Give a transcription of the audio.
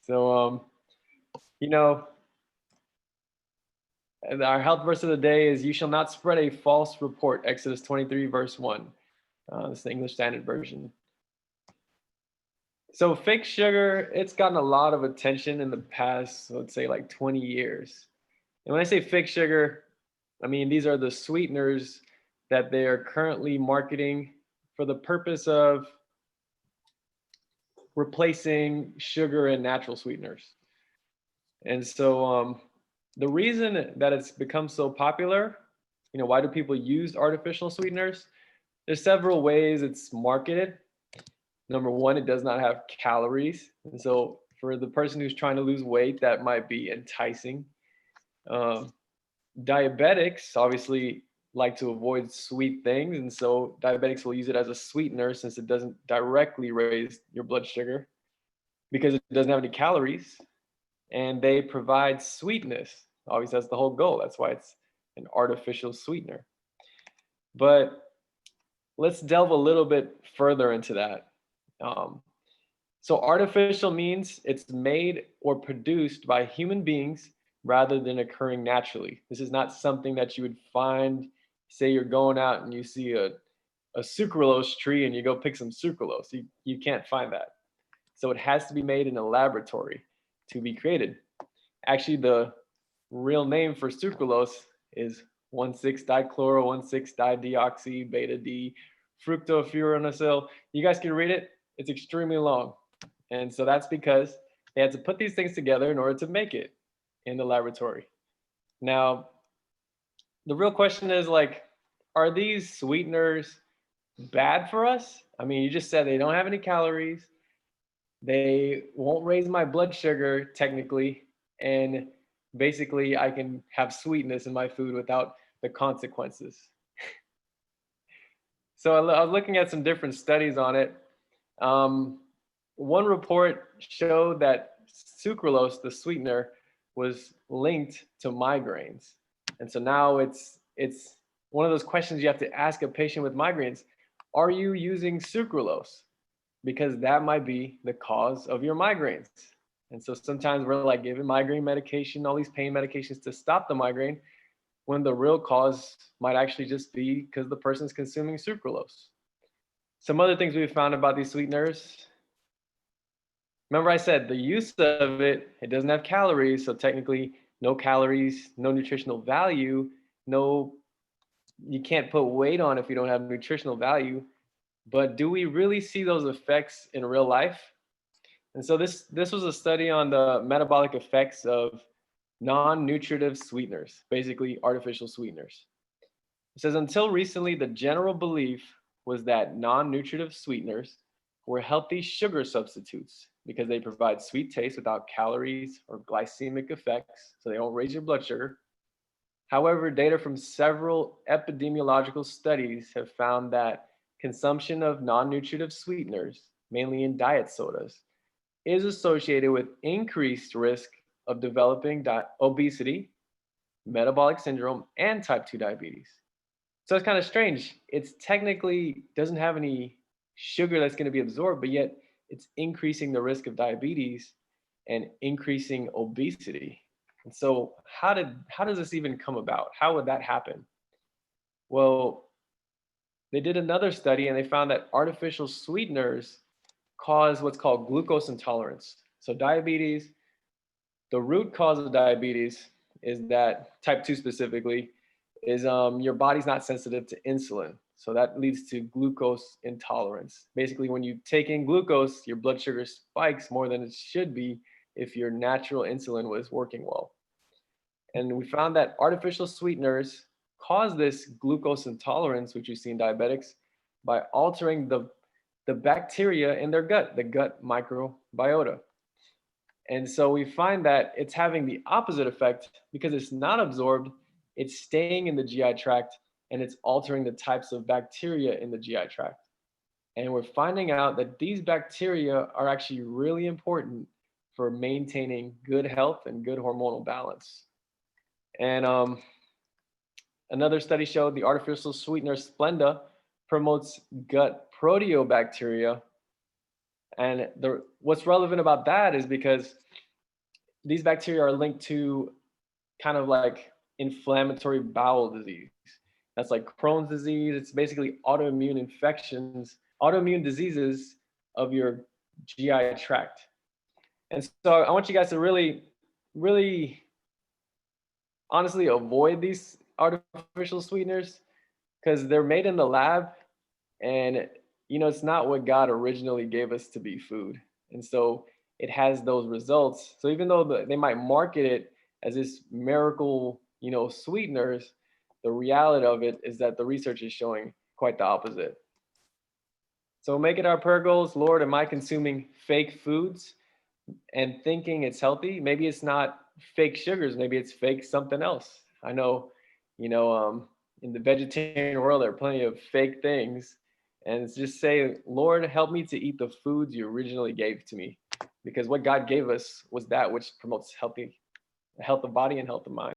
So, you know, and our health verse of the day is, "You shall not spread a false report." Exodus 23, verse 1. This is the English Standard Version. So fake sugar, it's gotten a lot of attention in the past, let's say like 20 years. And when I say fake sugar, I mean these are the sweeteners that they are currently marketing for the purpose of replacing sugar and natural sweeteners. And so the reason that it's become so popular, why do people use artificial sweeteners? There's several ways it's marketed. Number one, it does not have calories. And so for the person who's trying to lose weight, that might be enticing. Um, Diabetics obviously like to avoid sweet things. And so diabetics will use it as a sweetener since it doesn't directly raise your blood sugar because it doesn't have any calories. And they provide sweetness. Obviously, that's the whole goal. That's why it's an artificial sweetener. But let's delve a little bit further into that. Um, so, artificial means it's made or produced by human beings rather than occurring naturally. This is not something that you would find, say, you're going out and you see a sucralose tree and you go pick some sucralose. You can't find that. So, it has to be made in a laboratory to be created. Actually, the real name for sucralose is 1,6-dichloro 1,6-dideoxy beta D fructofuranocil. You guys can read it. It's extremely long. And so that's because they had to put these things together in order to make it in the laboratory. Now, the real question is like, are these sweeteners bad for us? I mean, you just said they don't have any calories. They won't raise my blood sugar technically. And basically, I can have sweetness in my food without the consequences. So I was looking at some different studies on it. Um, One report showed that sucralose, the sweetener, was linked to migraines. And so now it's one of those questions you have to ask a patient with migraines. Are you using sucralose? Because that might be the cause of your migraines. And so sometimes we're like giving migraine medication, all these pain medications to stop the migraine, when the real cause might actually just be because the person's consuming sucralose. Some other things we've found about these sweeteners. Remember I said the use of it doesn't have calories, so technically no calories, no nutritional value, no, you can't put weight on if you don't have nutritional value. But do we really see those effects in real life? And so this was a study on the metabolic effects of non-nutritive sweeteners, basically artificial sweeteners. It says until recently, the general belief was that non-nutritive sweeteners were healthy sugar substitutes because they provide sweet taste without calories or glycemic effects, so they don't raise your blood sugar. However, data from several epidemiological studies have found that consumption of non-nutritive sweeteners, mainly in diet sodas, is associated with increased risk of developing obesity, metabolic syndrome, and type 2 diabetes. So it's kind of strange. It's technically doesn't have any sugar that's going to be absorbed, but yet it's increasing the risk of diabetes and increasing obesity. And so how does this even come about? How would that happen? Well, they did another study and they found that artificial sweeteners cause what's called glucose intolerance. So diabetes, the root cause of diabetes is that type 2 specifically is your body's not sensitive to insulin. So that leads to glucose intolerance. Basically, when you take in glucose, your blood sugar spikes more than it should be if your natural insulin was working well. And we found that artificial sweeteners cause this glucose intolerance, which you see in diabetics, by altering the bacteria in their gut, the gut microbiota. And so we find that it's having the opposite effect because it's not absorbed, it's staying in the GI tract and it's altering the types of bacteria in the GI tract. And we're finding out that these bacteria are actually really important for maintaining good health and good hormonal balance. And another study showed the artificial sweetener Splenda promotes gut proteobacteria And what's relevant about that is because these bacteria are linked to kind of like inflammatory bowel disease. That's like Crohn's disease. It's basically autoimmune infections, autoimmune diseases of your GI tract. And so I want you guys to really, really honestly avoid these artificial sweeteners because they're made in the lab, and it's not what God originally gave us to be food. And so it has those results. So even though they might market it as this miracle, sweeteners, the reality of it is that the research is showing quite the opposite. So make it our prayer goals. Lord, am I consuming fake foods and thinking it's healthy? Maybe it's not fake sugars. Maybe it's fake something else. I know, in the vegetarian world, there are plenty of fake things. And it's just say, Lord, help me to eat the foods you originally gave to me. Because what God gave us was that which promotes health of body and health of mind.